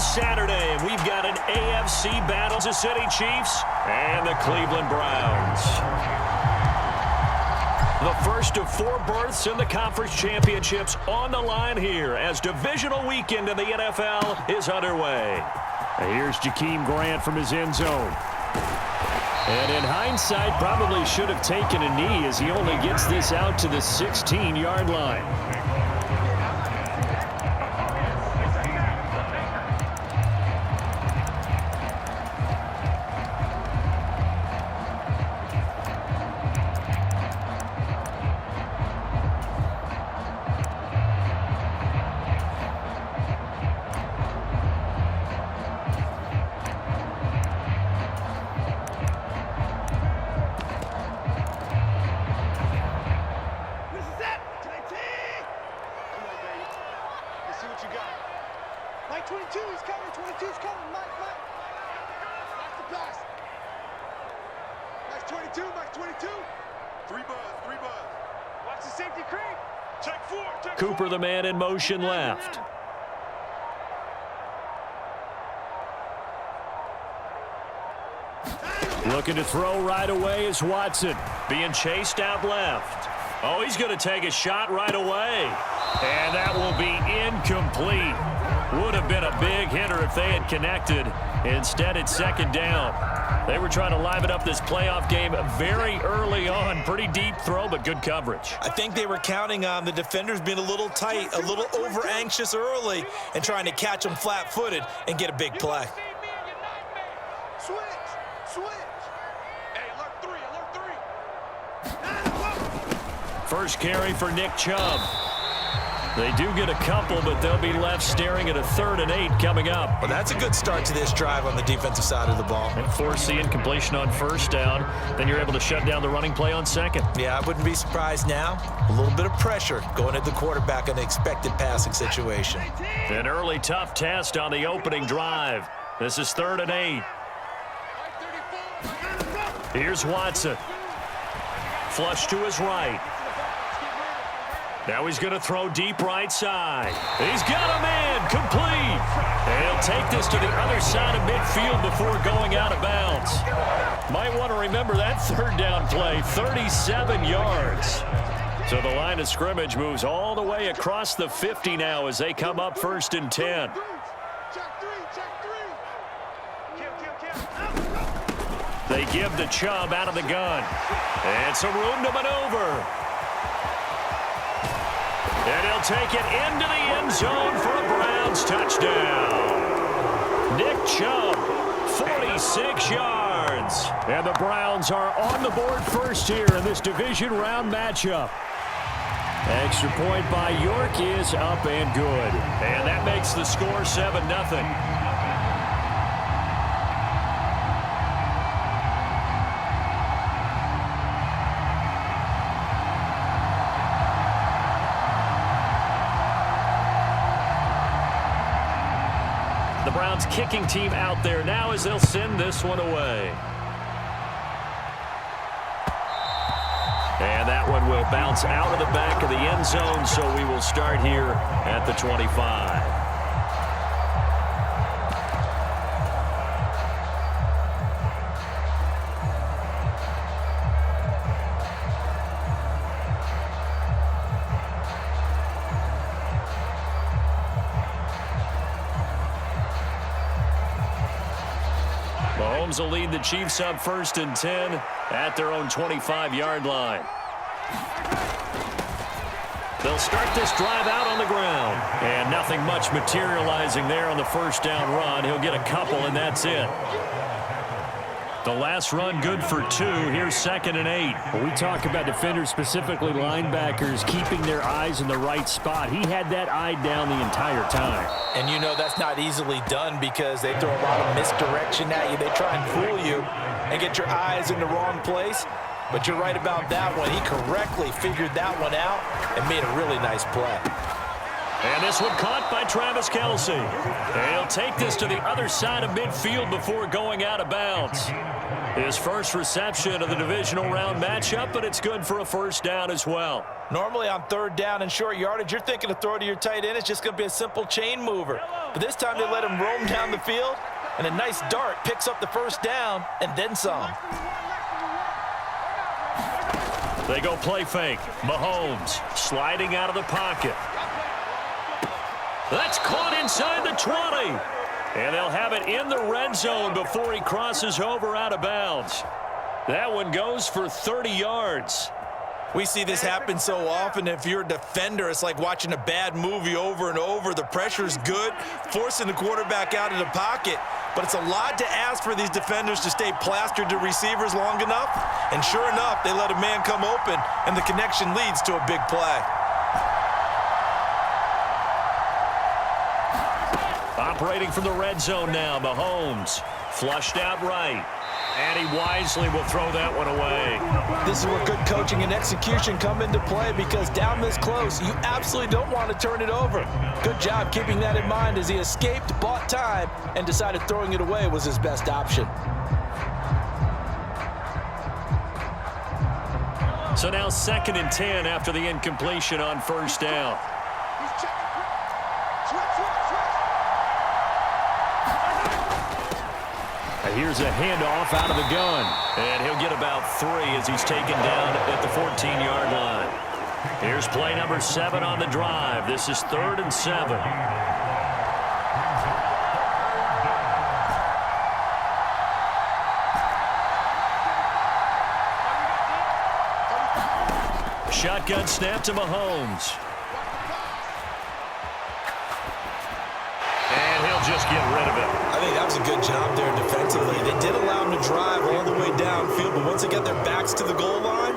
Saturday, and we've got an AFC battle. The City Chiefs and the Cleveland Browns. The first of 4 berths in the conference championships on the line here as divisional weekend in the NFL is underway. Here's Jakeem Grant from his end zone. And in hindsight, probably should have taken a knee as he only gets this out to the 16-yard line. Cooper, the man in motion left. Looking to throw right away is Watson. Being chased out left. Oh, he's going to take a shot right away. And that will be incomplete. Would have been a big hitter if they had connected. Instead, it's second down. They were trying to liven up this playoff game very early on. Pretty deep throw, but good coverage. I think they were counting on the defenders being a little tight, a little over-anxious early, and trying to catch them flat-footed and get a big play. Switch. Hey, alert 3. First carry for Nick Chubb. They do get a couple, but they'll be left staring at a 3rd and 8 coming up. Well, that's a good start to this drive on the defensive side of the ball. And force the incompletion on first down. Then you're able to shut down the running play on second. Yeah, I wouldn't be surprised now. A little bit of pressure going at the quarterback in an expected passing situation. An early tough test on the opening drive. This is 3rd and 8. Here's Watson. Flush to his right. Now he's going to throw deep right side. He's got a man complete. And he'll take this to the other side of midfield before going out of bounds. Might want to remember that 3rd down play, 37 yards. So the line of scrimmage moves all the way across the 50 now as they come up 1st and 10. They give the Chubb out of the gun. And some room to maneuver. And he'll take it into the end zone for a Browns touchdown. Nick Chubb, 46 yards. And the Browns are on the board first here in this division round matchup. Extra point by York is up and good. And that makes the score 7-0. The Browns kicking team out there now as they'll send this one away. And that one will bounce out of the back of the end zone, so we will start here at the 25. Mahomes will lead the Chiefs up 1st and 10 at their own 25-yard line. They'll start this drive out on the ground. And nothing much materializing there on the first down run. He'll get a couple, and that's it. The last run good for 2. Here's 2nd and 8. When we talk about defenders, specifically linebackers, keeping their eyes in the right spot, he had that eye down the entire time. And you know that's not easily done because they throw a lot of misdirection at you. They try and fool you and get your eyes in the wrong place. But you're right about that one. He correctly figured that one out and made a really nice play. And this one caught by Travis Kelce. He'll take this to the other side of midfield before going out of bounds. His first reception of the divisional round matchup, but it's good for a first down as well. Normally on third down and short yardage, you're thinking to throw to your tight end. It's just going to be a simple chain mover. But this time they let him roam down the field, and a nice dart picks up the first down and then some. They go play fake. Mahomes sliding out of the pocket. That's caught inside the 20. And they'll have it in the red zone before he crosses over out of bounds. That one goes for 30 yards. We see this happen so often. If you're a defender, it's like watching a bad movie over and over. The pressure's good, forcing the quarterback out of the pocket. But it's a lot to ask for these defenders to stay plastered to receivers long enough. And sure enough, they let a man come open, and the connection leads to a big play. Operating from the red zone now, Mahomes flushed out right. And he wisely will throw that one away. This is where good coaching and execution come into play, because down this close, you absolutely don't want to turn it over. Good job keeping that in mind as he escaped, bought time, and decided throwing it away was his best option. So now 2nd and 10 after the incompletion on first down. Here's a handoff out of the gun. And he'll get about 3 as he's taken down at the 14-yard line. Here's play number 7 on the drive. This is 3rd and 7. Shotgun snap to Mahomes. And he'll just get rid of it. I think that was a good job there defensively. They did allow him to drive all the way downfield, but once they got their backs to the goal line,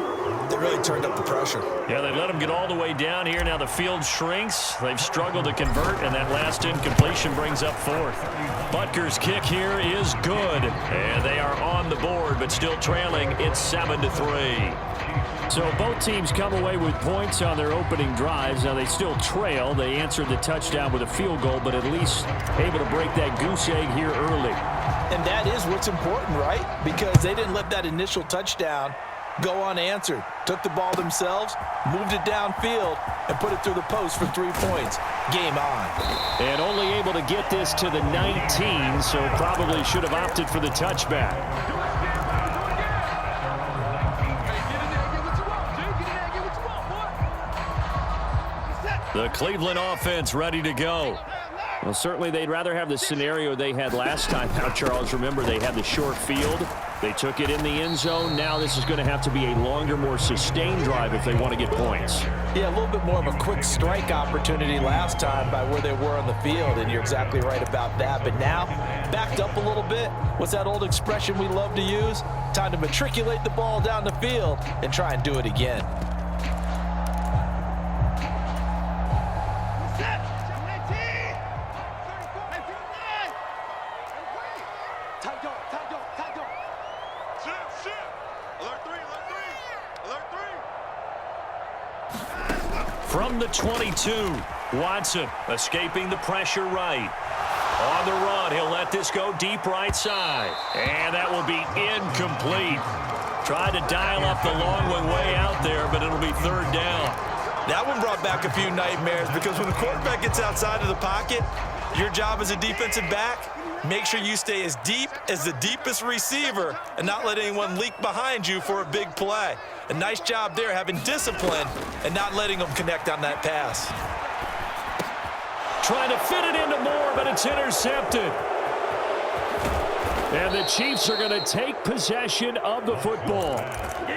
they really turned up the pressure. Yeah, they let him get all the way down here. Now the field shrinks. They've struggled to convert, and that last incompletion brings up 4th. Butker's kick here is good, and they are on the board, but still trailing. It's 7-3. So both teams come away with points on their opening drives. Now they still trail. They answered the touchdown with a field goal, but at least able to break that goose egg here early. And that is what's important, right? Because they didn't let that initial touchdown go unanswered. Took the ball themselves, moved it downfield, and put it through the post for 3 points. Game on. And only able to get this to the 19, so probably should have opted for the touchback. The Cleveland offense ready to go. Well, certainly they'd rather have the scenario they had last time out, Charles. Remember, they had the short field. They took it in the end zone. Now this is going to have to be a longer, more sustained drive if they want to get points. Yeah, a little bit more of a quick strike opportunity last time by where they were on the field, and you're exactly right about that. But now, backed up a little bit. What's that old expression we love to use? Time to matriculate the ball down the field and try and do it again. From the 22, Watson escaping the pressure right. On the run, he'll let this go deep right side. And that will be incomplete. Tried to dial up the long one way out there, but it'll be 3rd down. That one brought back a few nightmares, because when the quarterback gets outside of the pocket, your job as a defensive back, make sure you stay as deep as the deepest receiver and not let anyone leak behind you for a big play. A nice job there, having discipline and not letting them connect on that pass. Trying to fit it into Moore, but it's intercepted. And the Chiefs are going to take possession of the football.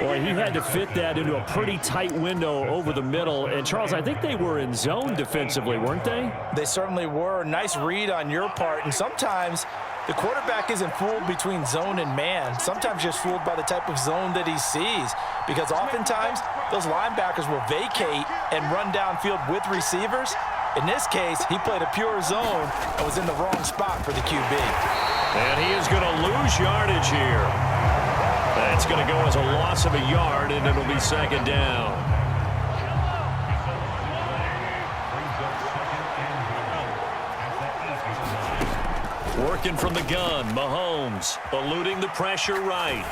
Boy, he had to fit that into a pretty tight window over the middle. And, Charles, I think they were in zone defensively, weren't they? They certainly were. Nice read on your part. And sometimes the quarterback isn't fooled between zone and man. Sometimes just fooled by the type of zone that he sees. Because oftentimes, those linebackers will vacate and run downfield with receivers. In this case, he played a pure zone and was in the wrong spot for the QB. And he is going to lose yardage here. That's going to go as a loss of a yard, and it'll be 2nd down. Working from the gun, Mahomes eluding the pressure right.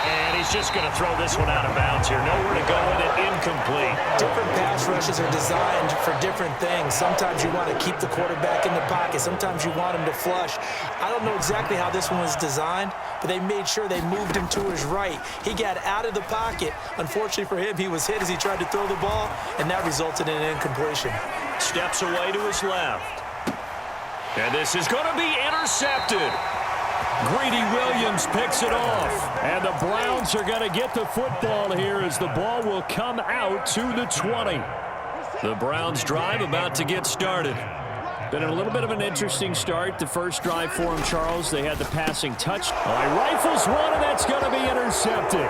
And he's just going to throw this one out of bounds here. Nowhere to go with it, incomplete. Different pass rushes are designed for different things. Sometimes you want to keep the quarterback in the pocket. Sometimes you want him to flush. I don't know exactly how this one was designed, but they made sure they moved him to his right. He got out of the pocket. Unfortunately for him, he was hit as he tried to throw the ball, and that resulted in an incompletion. Steps away to his left. And this is going to be intercepted. Greedy Williams picks it off. And the Browns are going to get the football here as the ball will come out to the 20. The Browns drive about to get started. Been a little bit of an interesting start. The first drive for him, Charles, they had the passing touch. He rifles one, and that's going to be intercepted.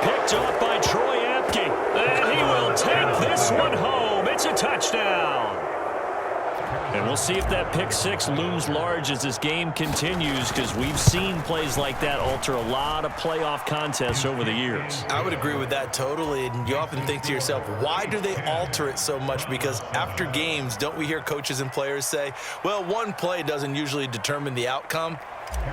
Picked off by Troy Apke. And he will take this one home. It's a touchdown. And we'll see if that pick six looms large as this game continues, because we've seen plays like that alter a lot of playoff contests over the years. I would agree with that totally, and you often think to yourself, why do they alter it so much? Because after games, don't we hear coaches and players say, well, one play doesn't usually determine the outcome?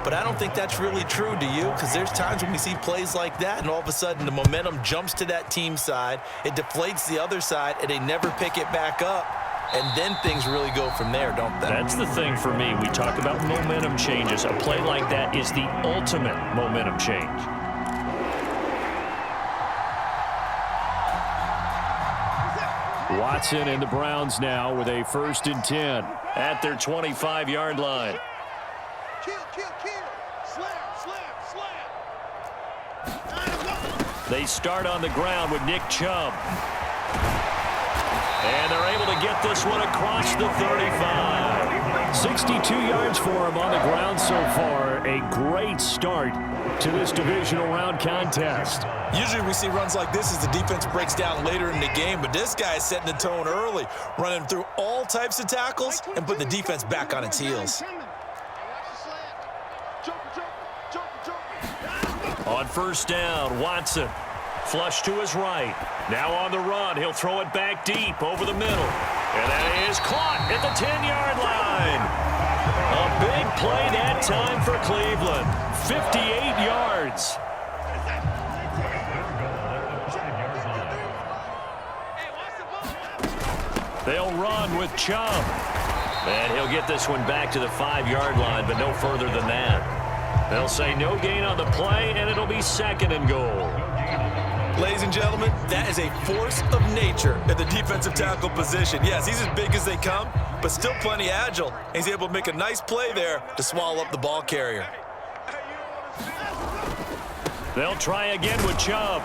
But I don't think that's really true, do you? Because there's times when we see plays like that, and all of a sudden the momentum jumps to that team side, it deflates the other side, and they never pick it back up. And then things really go from there, don't they? That's the thing for me. We talk about momentum changes. A play like that is the ultimate momentum change. Watson and the Browns now with a 1st and 10 at their 25-yard line. Kill. Slam. They start on the ground with Nick Chubb. And they're able to get this one across the 35. 62 yards for him on the ground so far. A great start to this divisional round contest. Usually we see runs like this as the defense breaks down later in the game, but this guy is setting the tone early, running through all types of tackles and putting the defense back on its heels. On 1st down, Watson. Flush to his right. Now on the run. He'll throw it back deep over the middle. And that is caught at the 10-yard line. A big play that time for Cleveland. 58 yards. They'll run with Chubb. And he'll get this one back to the 5-yard line, but no further than that. They'll say no gain on the play, and it'll be 2nd and goal. Ladies and gentlemen, that is a force of nature at the defensive tackle position. Yes, he's as big as they come, but still plenty agile. And he's able to make a nice play there to swallow up the ball carrier. They'll try again with Chubb.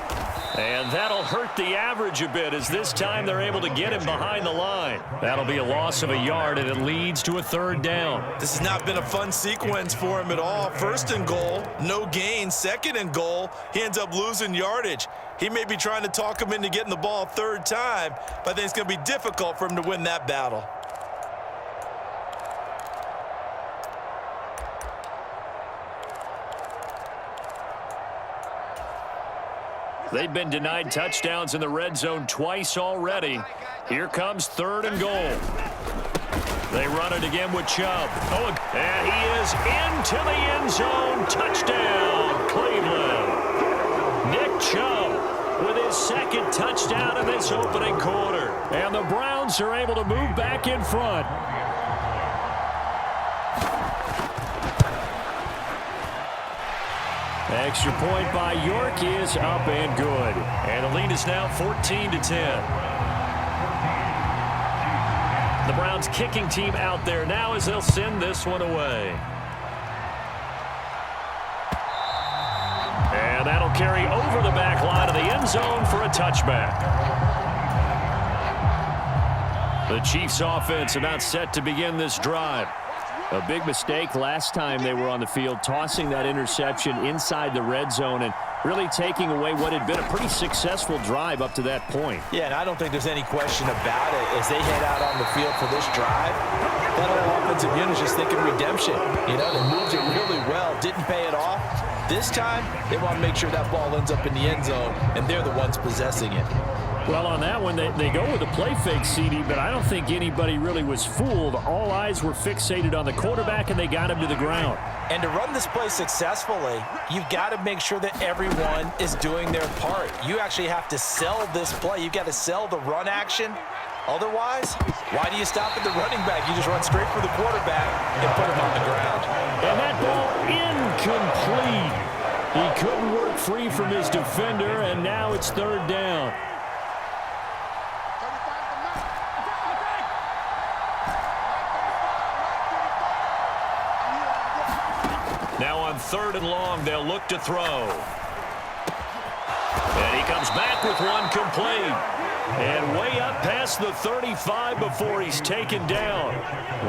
And that'll hurt the average a bit, as this time they're able to get him behind the line. That'll be a loss of a yard, and it leads to a 3rd down. This has not been a fun sequence for him at all. 1st and goal, no gain. 2nd and goal, he ends up losing yardage. He may be trying to talk him into getting the ball 3rd time, but I think it's going to be difficult for him to win that battle. They've been denied touchdowns in the red zone twice already. Here comes 3rd and goal. They run it again with Chubb. Oh, and he is into the end zone. Touchdown, Cleveland. Nick Chubb with his 2nd touchdown in this opening quarter. And the Browns are able to move back in front. Extra point by York is up and good. And the lead is now 14-10. The Browns kicking team out there now as they'll send this one away. And that'll carry over the back line of the end zone for a touchback. The Chiefs offense about set to begin this drive. A big mistake last time they were on the field, tossing that interception inside the red zone and really taking away what had been a pretty successful drive up to that point. Yeah, and I don't think there's any question about it. As they head out on the field for this drive, that whole offensive unit is just thinking redemption. You know, they moved it really well, didn't pay it off. This time, they want to make sure that ball ends up in the end zone, and they're the ones possessing it. Well, on that one, they go with a play fake, CD, but I don't think anybody really was fooled. All eyes were fixated on the quarterback, and they got him to the ground. And to run this play successfully, you've got to make sure that everyone is doing their part. You actually have to sell this play. You've got to sell the run action. Otherwise, why do you stop at the running back? You just run straight for the quarterback and put him on the ground. And that ball incomplete. He couldn't work free from his defender, and now it's third down. Now on 3rd and long, they'll look to throw. And he comes back with one complete. And way up past the 35 before he's taken down.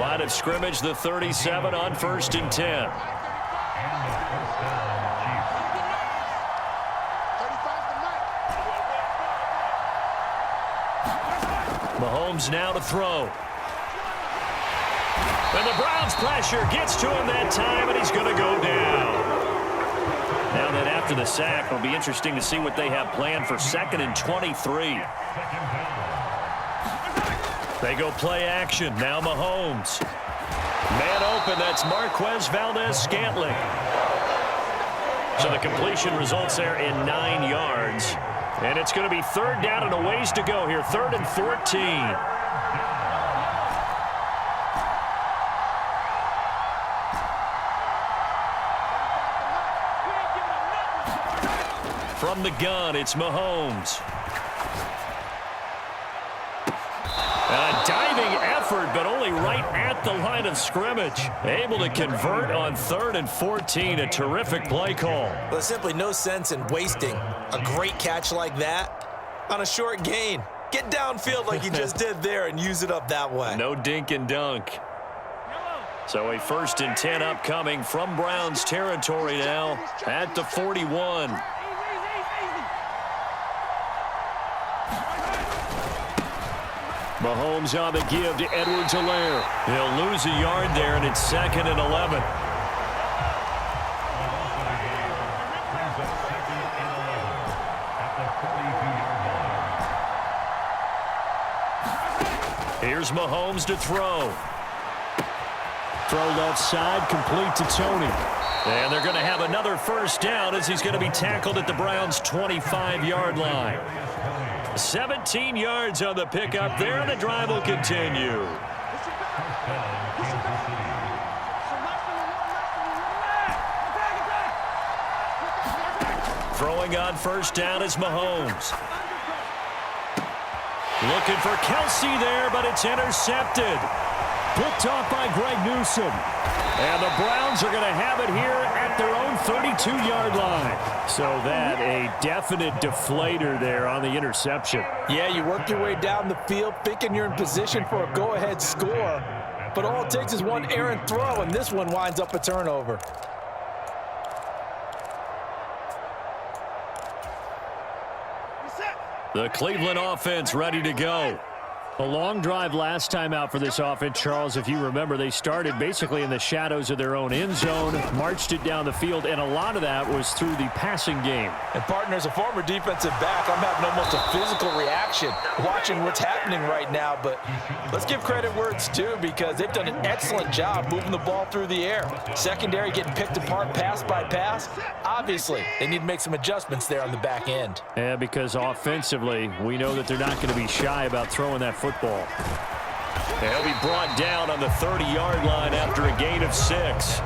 Line of scrimmage, the 37 on 1st and 10. Mahomes now to throw. And the Browns' pressure gets to him that time, and he's going to go down. Now that after the sack, it'll be interesting to see what they have planned for 2nd and 23. They go play action. Now Mahomes. Man open, that's Marquez Valdez-Scantling. So the completion results there in 9 yards. And it's going to be 3rd down and a ways to go here. 3rd and 14. From the gun, it's Mahomes. A diving effort, but only right at the line of scrimmage. Able to convert on 3rd and 14. A terrific play call. There's simply no sense in wasting a great catch like that on a short gain. Get downfield like you just did there and use it up that way. No dink and dunk. So a 1st and 10 upcoming from Browns territory now at the 41. Mahomes on the give to Edwards-Helaire. He'll lose a yard there, and it's 2nd and 11. Here's Mahomes to throw. Throw left side, complete to Tony. And they're going to have another 1st down as he's going to be tackled at the Browns' 25-yard line. 17 yards on the pickup there, and the drive will continue. Throwing on 1st down is Mahomes. Looking for Kelsey there, but it's intercepted. Picked off by Greg Newsome. And the Browns are going to have it here at their own 32-yard line. So that a definite deflator there on the interception. Yeah, you work your way down the field thinking you're in position for a go-ahead score. But all it takes is one errant throw, and this one winds up a turnover. The Cleveland offense ready to go. A long drive last time out for this offense, Charles. If you remember, they started basically in the shadows of their own end zone, marched it down the field, and a lot of that was through the passing game. And partner, as a former defensive back, I'm having almost a physical reaction watching what's happening right now. But let's give credit where it's due, because they've done an excellent job moving the ball through the air. Secondary getting picked apart pass by pass. Obviously, they need to make some adjustments there on the back end. Yeah, because offensively, we know that they're not going to be shy about throwing that football. They'll be brought down on the 30-yard line after a gain of 6.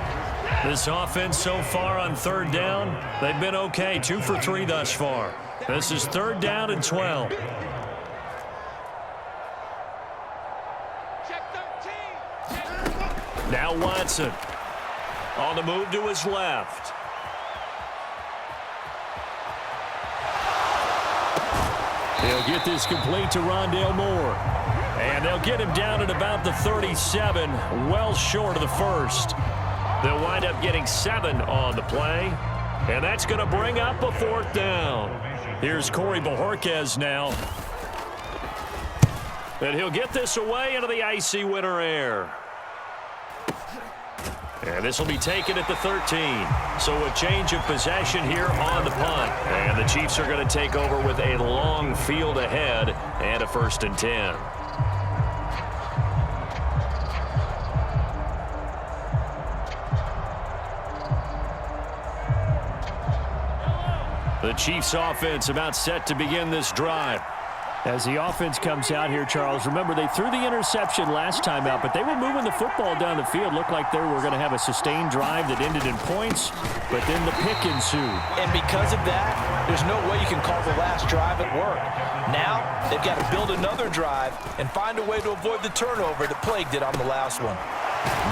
This offense so far on 3rd down, they've been okay. 2 for 3 thus far. This is 3rd down and 12. Now Watson on the move to his left. He'll get this complete to Rondale Moore. And they'll get him down at about the 37, well short of the 1st. They'll wind up getting 7 on the play. And that's going to bring up a 4th down. Here's Corey Bojorquez now. And he'll get this away into the icy winter air. And this will be taken at the 13. So a change of possession here on the punt. And the Chiefs are going to take over with a long field ahead and a 1st and 10. The Chiefs offense about set to begin this drive. As the offense comes out here, Charles, remember they threw the interception last time out, but they were moving the football down the field. Looked like they were going to have a sustained drive that ended in points, but then the pick ensued. And because of that, there's no way you can call the last drive at work. Now, they've got to build another drive and find a way to avoid the turnover that plagued it on the last one.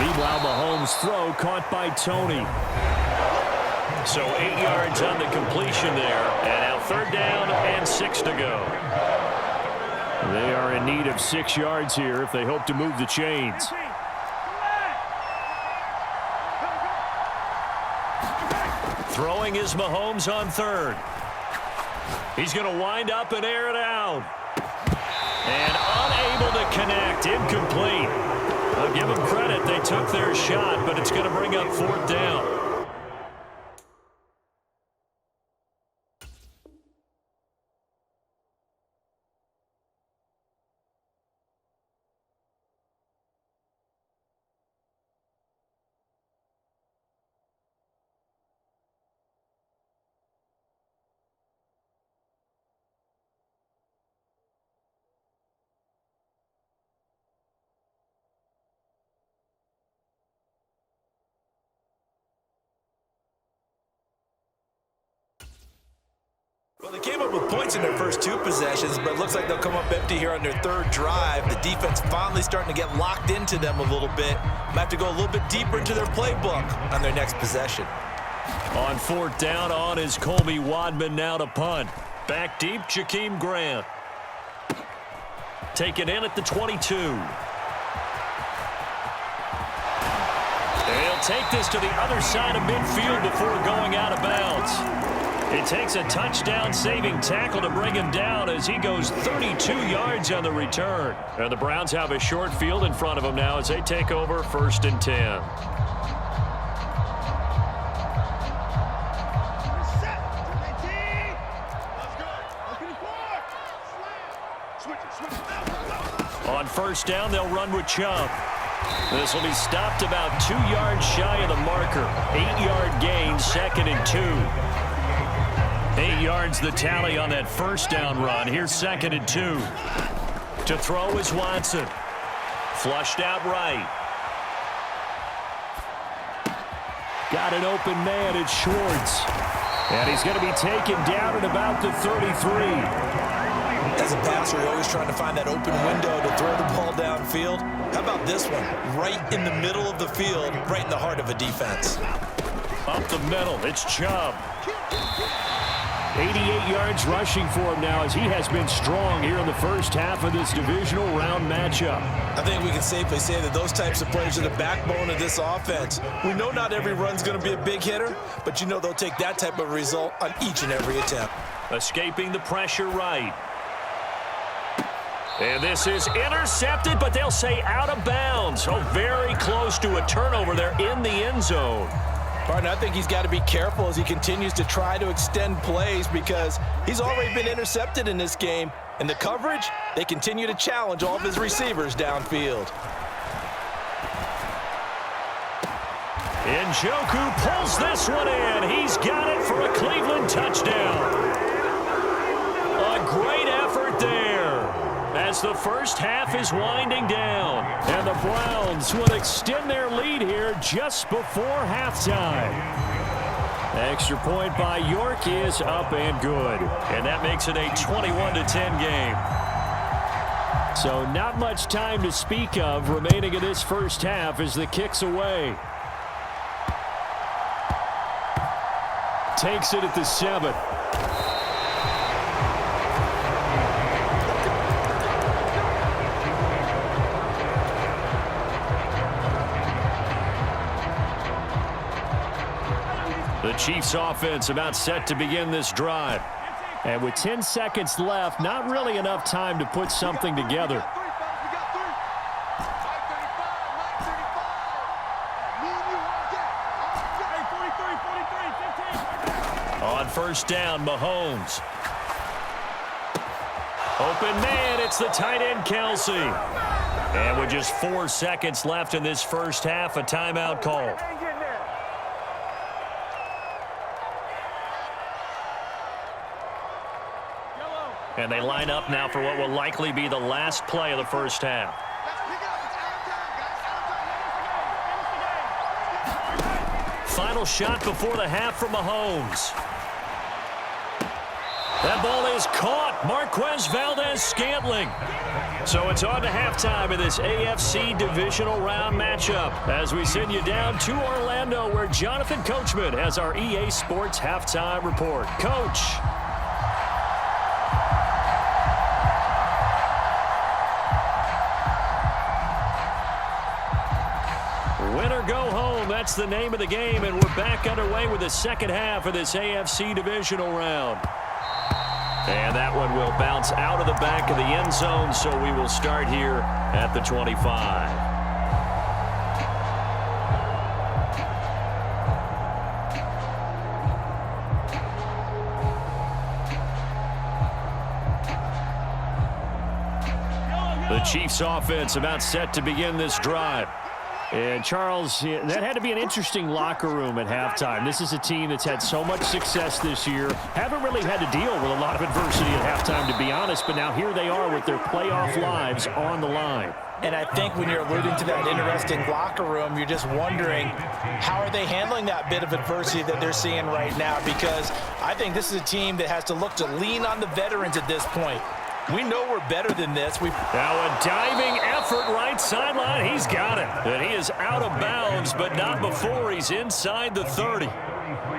Meanwhile, Mahomes' throw caught by Tony. So 8 yards on the completion there, and now 3rd down and 6 to go. They are in need of 6 yards here if they hope to move the chains. Throwing is Mahomes on 3rd. He's going to wind up and air it out. And unable to connect, incomplete. I'll give them credit, they took their shot, but it's going to bring up 4th down. Well, they came up with points in their first 2 possessions, but it looks like they'll come up empty here on their 3rd drive. The defense finally starting to get locked into them a little bit. Might have to go a little bit deeper into their playbook on their next possession. On 4th down, on is Colby Wadman now to punt. Back deep, Jakeem Grant. Taken in at the 22. They'll take this to the other side of midfield before going out of bounds. It takes a touchdown-saving tackle to bring him down as he goes 32 yards on the return. And the Browns have a short field in front of them now as they take over 1st and 10. On 1st down, they'll run with Chubb. This will be stopped about 2 yards shy of the marker. 8-yard gain, 2nd and 2. 8 yards the tally on that 1st down run. Here's 2nd and 2. To throw is Watson. Flushed out right. Got an open man, it's Schwartz. And he's going to be taken down at about the 33. As a passer, you're always trying to find that open window to throw the ball downfield. How about this one? Right in the middle of the field, right in the heart of a defense. Up the middle, it's Chubb. 88 yards rushing for him now as he has been strong here in the first half of this divisional round matchup. I think we can safely say that those types of players are the backbone of this offense. We know not every run's going to be a big hitter, but you know they'll take that type of result on each and every attempt. Escaping the pressure right. And this is intercepted, but they'll say out of bounds. Oh, very close to a turnover there in the end zone. Partner, I think he's got to be careful as he continues to try to extend plays because he's already been intercepted in this game. And the coverage, they continue to challenge all of his receivers downfield. Njoku pulls this one in. He's got it for a Cleveland touchdown. A great effort there as the first half is winding down. And the Browns will extend their lead here just before halftime. Extra point by York is up and good. And that makes it a 21-10 game. So not much time to speak of remaining in this first half as the kick's away. Takes it at the 7. The Chiefs offense about set to begin this drive. And with 10 seconds left, not really enough time to put something together. On first down, Mahomes. Open man, it's the tight end, Kelsey. And with just 4 seconds left in this first half, a timeout call. And they line up now for what will likely be the last play of the first half. Final shot before the half from Mahomes. That ball is caught. Marquez Valdez-Scantling. So it's on to halftime in this AFC divisional round matchup as we send you down to Orlando where Jonathan Coachman has our EA Sports halftime report. Coach. Win or go home, that's the name of the game, and we're back underway with the second half of this AFC divisional round. And that one will bounce out of the back of the end zone, so we will start here at the 25. The Chiefs offense about set to begin this drive. And, Charles, that had to be an interesting locker room at halftime. This is a team that's had so much success this year. Haven't really had to deal with a lot of adversity at halftime, to be honest. But now here they are with their playoff lives on the line. And I think when you're alluding to that interesting locker room, you're just wondering how are they handling that bit of adversity that they're seeing right now? Because I think this is a team that has to look to lean on the veterans at this point. We know we're better than this. Now a diving effort right sideline. He's got it. And he is out of bounds, but not before he's inside the 30.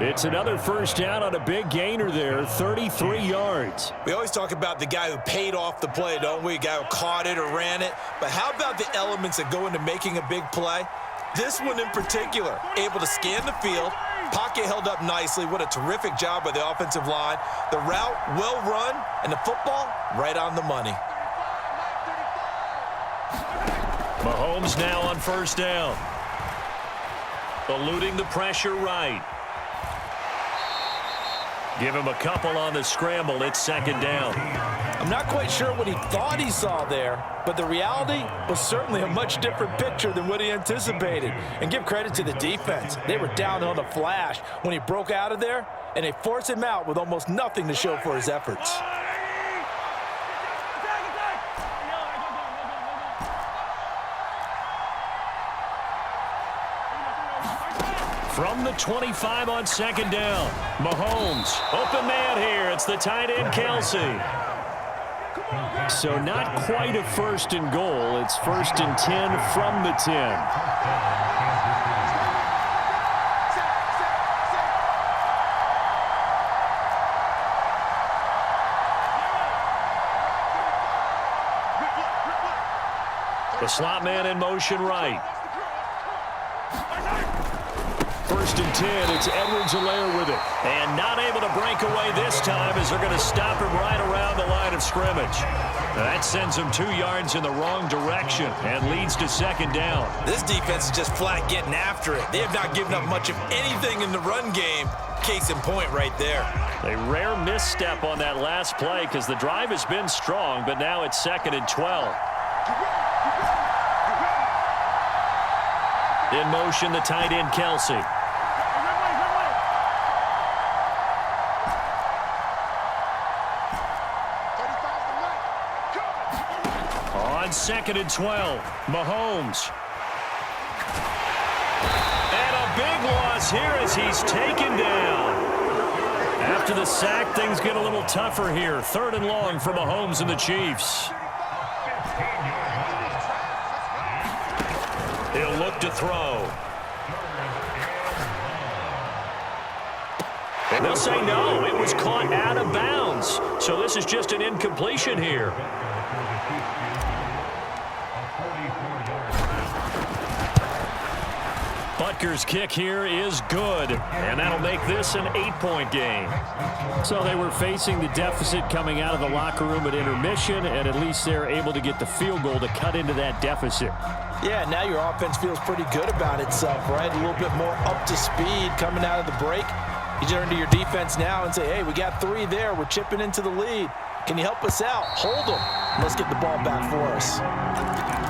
It's another first down on a big gainer there, 33 yards. We always talk about the guy who paid off the play, don't we? A guy who caught it or ran it. But how about the elements that go into making a big play? This one in particular, able to scan the field. Pocket held up nicely. What a terrific job by the offensive line. The route, well run, and the football, right on the money. Mahomes now on first down. Eluding the pressure right. Give him a couple on the scramble. It's second down. I'm not quite sure what he thought he saw there, but the reality was certainly a much different picture than what he anticipated. And give credit to the defense. They were down on the flash when he broke out of there, and they forced him out with almost nothing to show for his efforts. From the 25 on second down, Mahomes, open man here. It's the tight end, Kelsey. So not quite a first and goal. It's first and 10 from the 10. The slot man in motion right. First and 10, it's Edwards-Helaire with it. And not able to break away this time as they're going to stop him right around the line of scrimmage. That sends him 2 yards in the wrong direction and leads to second down. This defense is just flat getting after it. They have not given up much of anything in the run game. Case in point right there. A rare misstep on that last play because the drive has been strong, but now it's second and 12. In motion, the tight end, Kelsey. On second and 12, Mahomes. And a big loss here as he's taken down. After the sack, things get a little tougher here. Third and long for Mahomes and the Chiefs. He'll look to throw. And they'll say no, it was caught out of bounds. So this is just an incompletion here. Butker's kick here is good, and that'll make this an 8-point game. So they were facing the deficit coming out of the locker room at intermission, and at least they're able to get the field goal to cut into that deficit. Yeah, now your offense feels pretty good about itself, right? A little bit more up to speed coming out of the break. You turn to your defense now and say, hey, we got 3 there. We're chipping into the lead. Can you help us out? Hold them. Let's get the ball back for us.